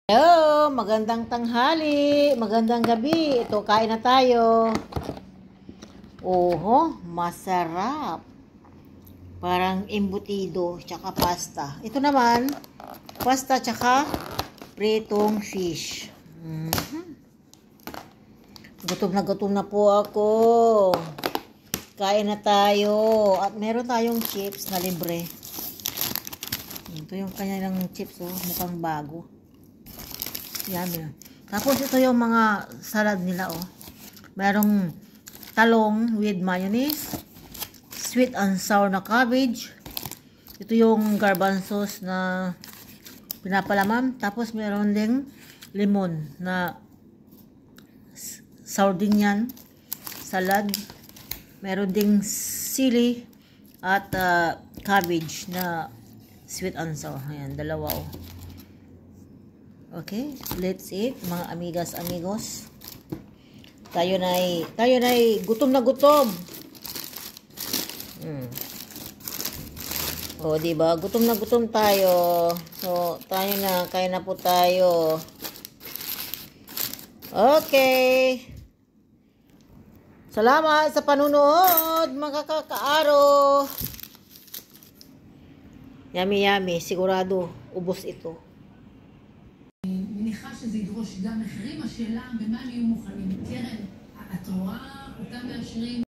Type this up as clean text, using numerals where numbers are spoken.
Hello, magandang tanghali, magandang gabi. Ito, kain na tayo. Oho, masarap. Parang embutido, tsaka pasta. Ito naman, pasta tsaka pritong fish. Gutom na po ako. Kain na tayo. At meron tayong chips na libre. Ito yung kanyang chips, oh, mukhang bago. Yummy. Tapos ito yung mga salad nila, oh. Merong talong with mayonnaise, sweet and sour na cabbage. Ito yung garbanzos na pinapalamam. Tapos meron ding lemon na sardinian salad. Meron ding sili at cabbage na sweet and sour. Ayan, dalawa, oh. Okay, let's eat, mga amigas, amigos. Tayo na'y gutom na gutom. O, diba? Gutom na gutom tayo. So, kain na po tayo. Okay. Salamat sa panunood, mga kakaaro. Yummy, yummy. Sigurado, ubos ito. מניחה שזה ידרוש גם מחירים, השאלה במה הם יהיו מוכנים. קרן, את רואה אותם מאשרים